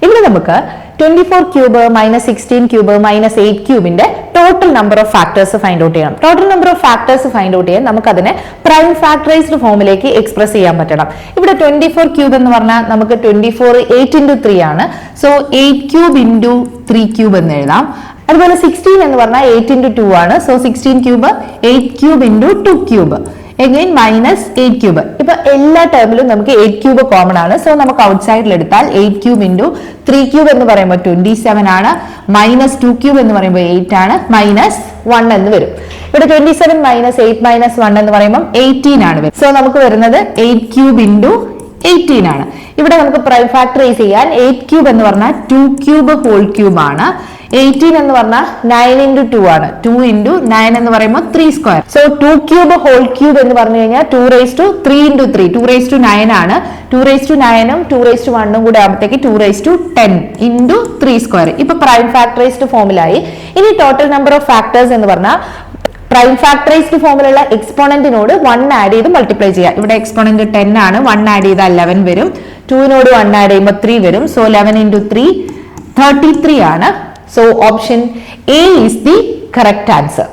ഇവിടെ നമുക്ക് 24 cube minus 16 cube minus 8 ക്യൂബിന്റെ total number of factors find out ചെയ്യണം. Total number of factors find out ചെയ്യാൻ നമുക്ക് അതിനെ പ്രൈം ഫാക്ടറൈസ്ഡ് ഫോമിലേക്ക് എക്സ്പ്രസ് ചെയ്യാൻ പറ്റണം. ഇവിടെ 24 ക്യൂബ് എന്ന് പറഞ്ഞാൽ നമുക്ക് 24 8 into 3 ആണ്. സോ 8 ക്യൂബ് into 3 ക്യൂബ് എന്ന് എഴുതാം. അതുപോലെ 16 എന്ന് പറഞ്ഞാൽ 8 into 2 ആണ്. So 16 cube 8 cube into 2 cube again minus 8 cube. ഇപ്പൊ എല്ലാ ടേമിലും നമുക്ക് 8 ക്യൂബ് കോമൺ ആണ്. സോ നമുക്ക് ഔട്ട്സൈഡിൽ എടുത്താൽ 8 ക്യൂബ് into 3 ക്യൂബ് എന്ന് പറയുമ്പോൾ 27 ആണ്, മൈനസ് 2 ക്യൂബ് എന്ന് പറയുമ്പോൾ 8 ആണ്, മൈനസ് 1 എന്ന് വരും. ഇവിടെ 27 മൈനസ് 8 മൈനസ് 1 എന്ന് പറയുമ്പോൾ 18 ആണ് വരും. സോ നമുക്ക് വരുന്നത് 8 ക്യൂബ് into 18 ആണ്. ഇവിടെ നമുക്ക് പ്രൈം ഫാക്ടറൈസ് ചെയ്യാൻ 8 ക്യൂബ് എന്ന് പറഞ്ഞാൽ 2 ക്യൂബ് ഹോൾ ക്യൂബ് ആണ്. 18 എന്ന് പറഞ്ഞാൽ 9 into 2 ആണ്. 2 into 9 എന്ന് പറയുമ്പോൾ 3 square. So 2 cube whole cube എന്ന് പറഞ്ഞു കഴിഞ്ഞാൽ 2 raised to 3 into 3 2 raised to 9 ആണ്. 2 raised to 9 ഉം 2 raised to 1 ഉം കൂടെ ആകുമ്പോഴത്തേക്ക് 2 raised to 10 into 3 സ്ക്വയർ. ഇപ്പൊ പ്രൈം ഫാക്ടറൈസ്ഡ് ഫോമിലായി. ഇനി ടോട്ടൽ നമ്പർ ഓഫ് ഫാക്ടേഴ്സ് എന്ന് പറഞ്ഞാൽ പ്രൈം ഫാക്ടറൈസ്ഡ് ഫോമിലുള്ള എക്സ്പോണന്റിനോട് 1 ആഡ് ചെയ്ത് മൾട്ടിപ്ലൈ ചെയ്യാം. ഇവിടെ എക്സ്പോണന്റ് 10 ആണ്, 1 ആഡ് ചെയ്താൽ 11 വരും. 2നോട് 1 ആഡ് ചെയ്യുമ്പോൾ 3 വരും. സോ 11 into 3 33 ആണ്. So option A is the correct answer.